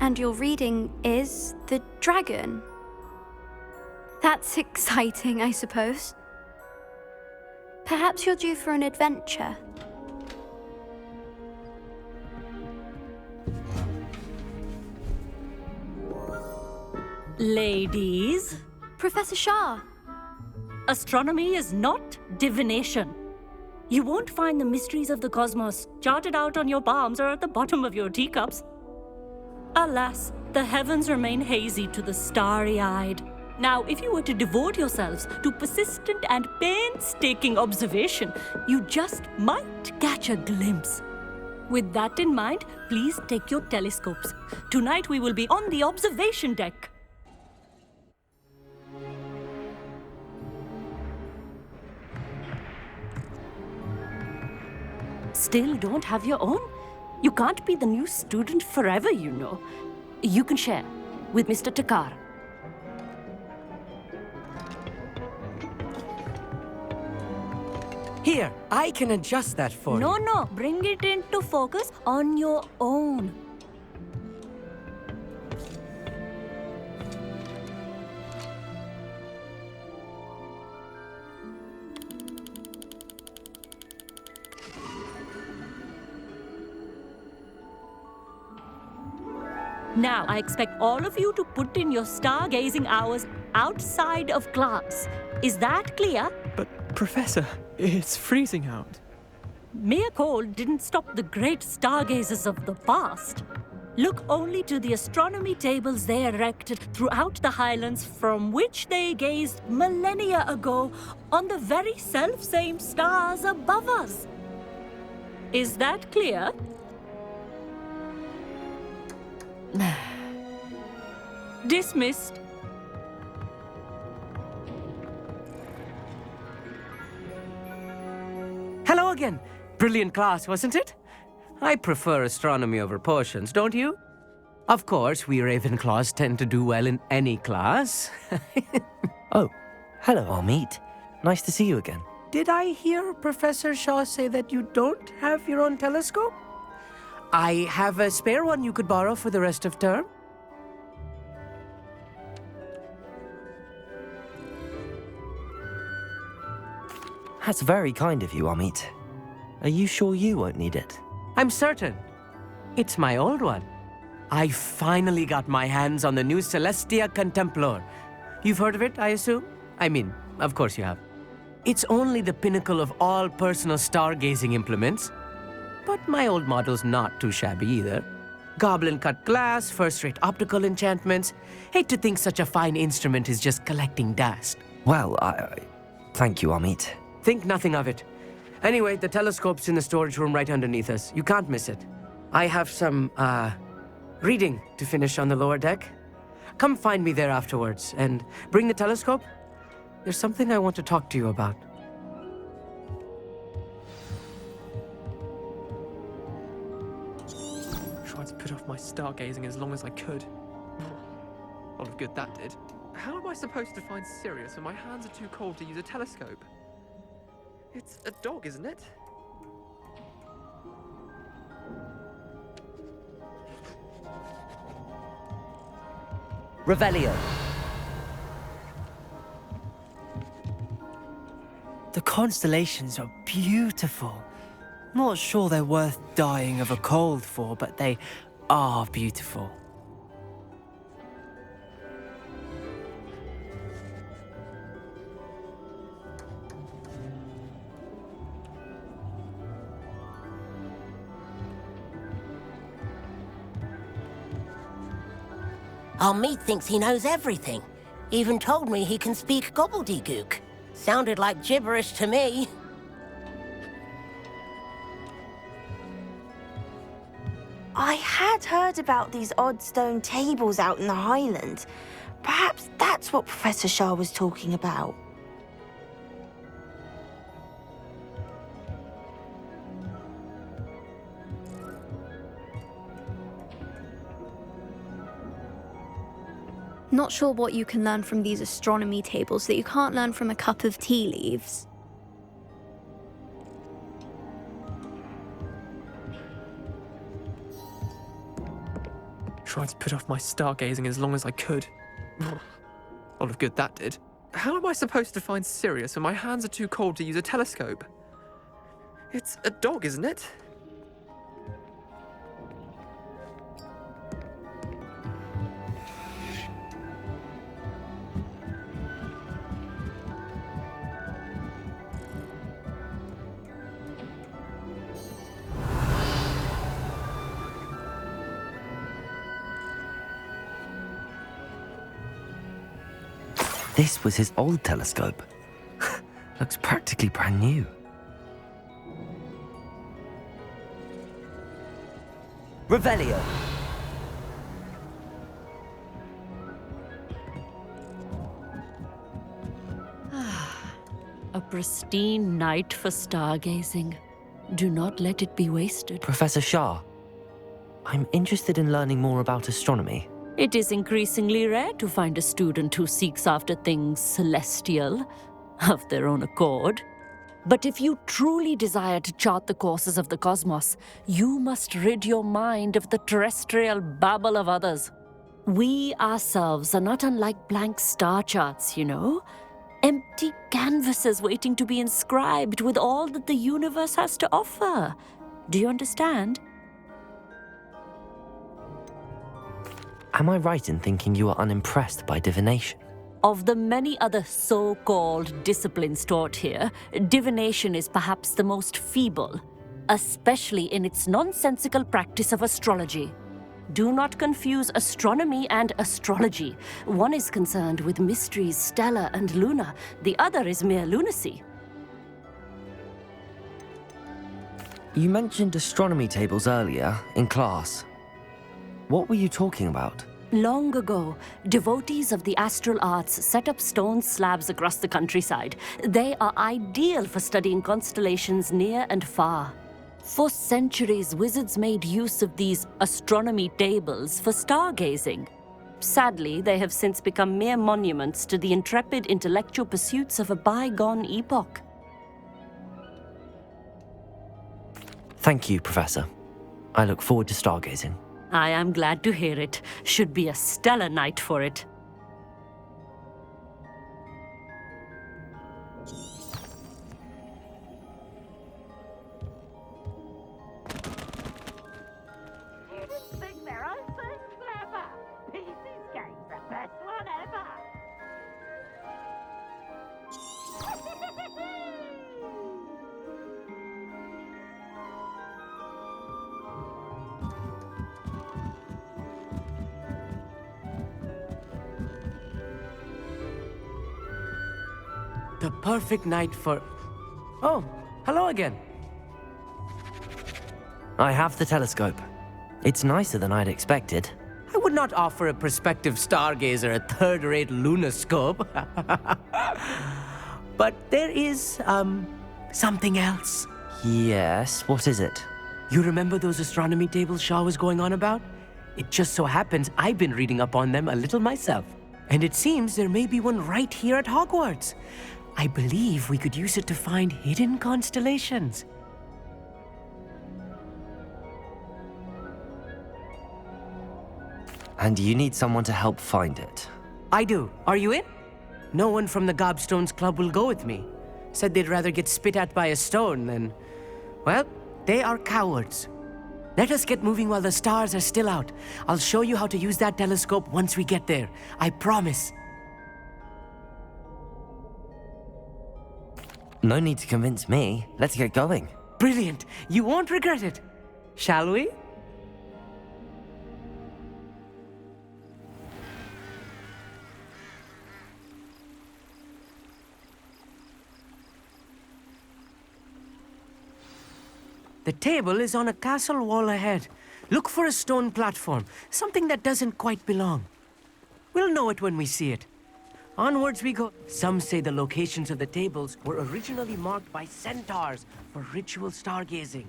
And your reading is the dragon. That's exciting, I suppose. Perhaps you're due for an adventure. Ladies, Professor Shah. astronomy is not divination. You won't find the mysteries of the cosmos charted out on your palms or at the bottom of your teacups. Alas, the heavens remain hazy to the starry-eyed. Now, if you were to devote yourselves to persistent and painstaking observation, you just might catch a glimpse. With that in mind, please take your telescopes. Tonight we will be on the observation deck. Still don't have your own? You can't be the new student forever, you know. You can share with Mr. Takar. Here, I can adjust that for you. No, bring it into focus on your own. Now, I expect all of you to put in your stargazing hours outside of class. Is that clear? But, Professor, it's freezing out. Mere cold didn't stop the great stargazers of the past. Look only to the astronomy tables they erected throughout the highlands from which they gazed millennia ago on the very self-same stars above us. Is that clear? Dismissed. Hello again. Brilliant class, wasn't it? I prefer astronomy over potions, don't you? Of course, we Ravenclaws tend to do well in any class. Oh, hello, Amit. Nice to see you again. Did I hear Professor Shaw say that you don't have your own telescope? I have a spare one you could borrow for the rest of term. That's very kind of you, Amit. Are you sure you won't need it? I'm certain. It's my old one. I finally got my hands on the new Celestia Contemplor. You've heard of it, I assume? I mean, of course you have. It's only the pinnacle of all personal stargazing implements. But my old model's not too shabby either. Goblin-cut glass, first-rate optical enchantments. Hate to think such a fine instrument is just collecting dust. Well, thank you, Amit. Think nothing of it. Anyway, the telescope's in the storage room right underneath us. You can't miss it. I have some, reading to finish on the lower deck. Come find me there afterwards, and bring the telescope. There's something I want to talk to you about. Tried to put off my stargazing as long as I could. A lot of good that did. How am I supposed to find Sirius when my hands are too cold to use a telescope? It's a dog, isn't it? Revelio. The constellations are beautiful. Not sure they're worth dying of a cold for, but they are beautiful. Amit thinks he knows everything. Even told me he can speak gobbledygook. Sounded like gibberish to me. I had heard about these odd stone tables out in the Highlands. Perhaps that's what Professor Shah was talking about. Not sure what you can learn from these astronomy tables that you can't learn from a cup of tea leaves. tried to put off my stargazing as long as I could. A lot of good that did. How am I supposed to find Sirius when my hands are too cold to use a telescope? It's a dog, isn't it? This was his old telescope. Looks practically brand new. Revelio. A pristine night for stargazing. Do not let it be wasted. Professor Shah, I'm interested in learning more about astronomy. It is increasingly rare to find a student who seeks after things celestial, of their own accord. But if you truly desire to chart the courses of the cosmos, you must rid your mind of the terrestrial babble of others. We ourselves are not unlike blank star charts, you know. Empty canvases waiting to be inscribed with all that the universe has to offer. Do you understand? Am I right in thinking you are unimpressed by divination? Of the many other so-called disciplines taught here, divination is perhaps the most feeble, especially in its nonsensical practice of astrology. Do not confuse astronomy and astrology. One is concerned with mysteries stellar and lunar, the other is mere lunacy. You mentioned astronomy tables earlier, in class. What were you talking about? Long ago, devotees of the astral arts set up stone slabs across the countryside. They are ideal for studying constellations near and far. For centuries, wizards made use of these astronomy tables for stargazing. Sadly, they have since become mere monuments to the intrepid intellectual pursuits of a bygone epoch. Thank you, Professor. I look forward to stargazing. I am glad to hear it. Should be a stellar night for it. Think they're all so clever. PC's game's the best one ever. The perfect night for... Oh, hello again. I have the telescope. It's nicer than I'd expected. I would not offer a prospective stargazer a third-rate lunoscope. But there is, something else. Yes, what is it? You remember those astronomy tables Shah was going on about? It just so happens I've been reading up on them a little myself. And it seems there may be one right here at Hogwarts. I believe we could use it to find hidden constellations. And you need someone to help find it. I do. Are you in? No one from the Gobstones Club will go with me. Said they'd rather get spit at by a stone than... Well, they are cowards. Let us get moving while the stars are still out. I'll show you how to use that telescope once we get there. I promise. No need to convince me. Let's get going. Brilliant. You won't regret it. Shall we? The table is on a castle wall ahead. Look for a stone platform, something that doesn't quite belong. We'll know it when we see it. Onwards we go. Some say the locations of the tables were originally marked by centaurs for ritual stargazing.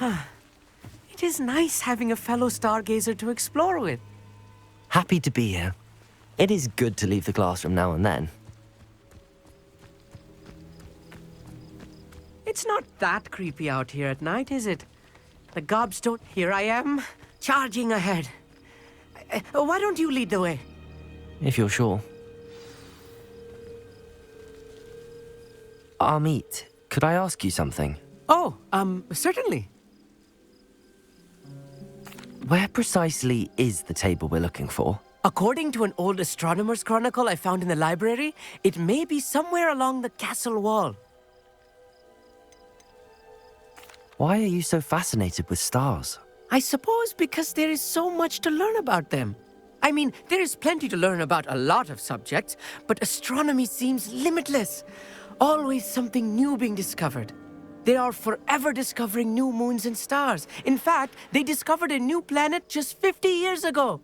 It is nice having a fellow stargazer to explore with. Happy to be here. It is good to leave the classroom now and then. It's not that creepy out here at night, is it? The gobs don't... Here I am, charging ahead. Why don't you lead the way? If you're sure. Amit, could I ask you something? Oh, certainly. Where precisely is the table we're looking for? According to an old astronomer's chronicle I found in the library, it may be somewhere along the castle wall. Why are you so fascinated with stars? I suppose because there is so much to learn about them. I mean, there is plenty to learn about a lot of subjects, but astronomy seems limitless. Always something new being discovered. They are forever discovering new moons and stars. In fact, they discovered a new planet just 50 years ago.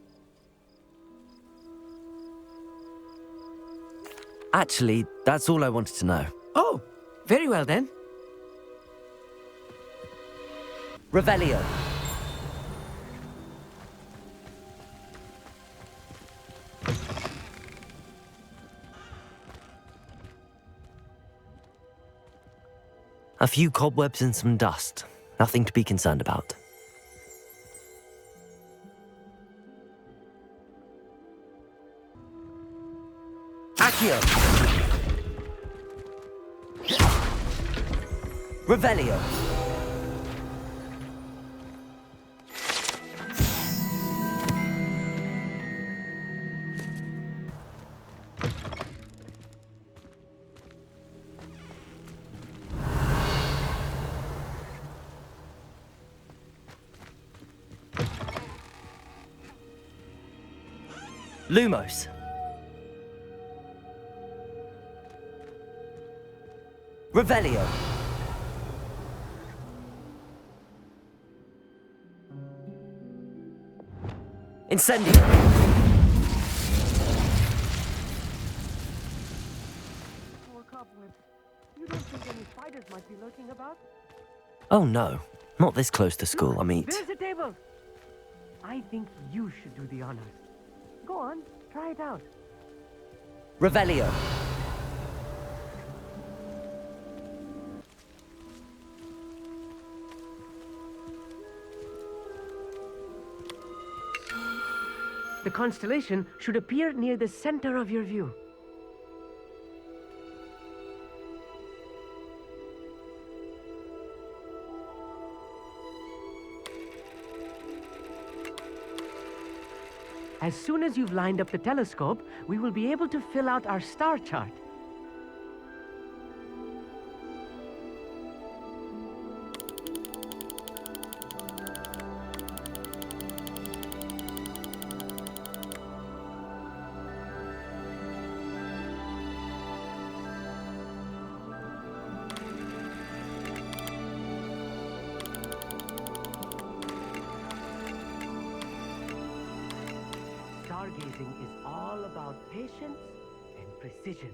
Actually, that's all I wanted to know. Oh, very well then. Revelio. A few cobwebs and some dust. Nothing to be concerned about. Accio. Revelio. Lumos. Revelio. Incendio. Poor cobweb. You don't think any spiders might be lurking about? Oh no, not this close to school, Amit. There's a table. I think you should do the honors. Go on, try it out. Revelio. The constellation should appear near the center of your view. As soon as you've lined up the telescope, we will be able to fill out our star chart. Stargazing is all about patience and precision.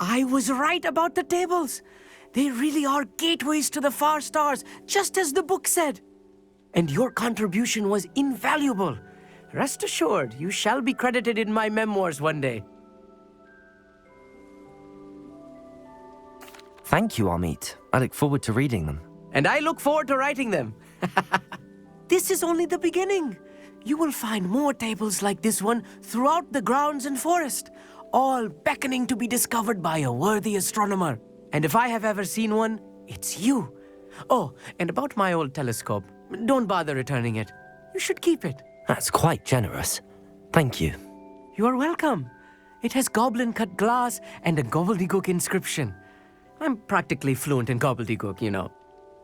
I was right about the tables. They really are gateways to the far stars, just as the book said. And your contribution was invaluable. Rest assured, you shall be credited in my memoirs one day. Thank you, Amit. I look forward to reading them. And I look forward to writing them. This is only the beginning. You will find more tables like this one throughout the grounds and forest, all beckoning to be discovered by a worthy astronomer. And if I have ever seen one, it's you. Oh, and about my old telescope, don't bother returning it. You should keep it. That's quite generous. Thank you. You are welcome. It has goblin-cut glass and a gobbledygook inscription. I'm practically fluent in gobbledygook, you know.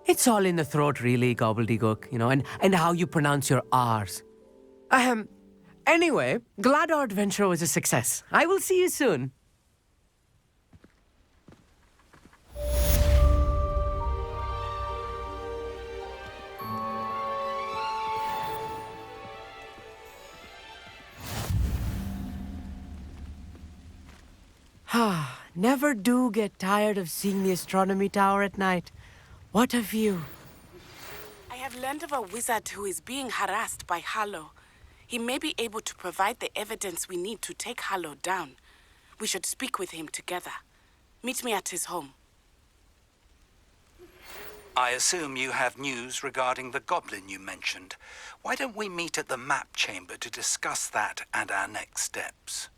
It's all in the throat, really, gobbledygook, you know, and how you pronounce your R's. Anyway, glad our adventure was a success. I will see you soon. Never do get tired of seeing the astronomy tower at night. What a view. I have learned of a wizard who is being harassed by Hallow. He may be able to provide the evidence we need to take Hallow down. We should speak with him together. Meet me at his home. I assume you have news regarding the goblin you mentioned. Why don't we meet at the map chamber to discuss that and our next steps?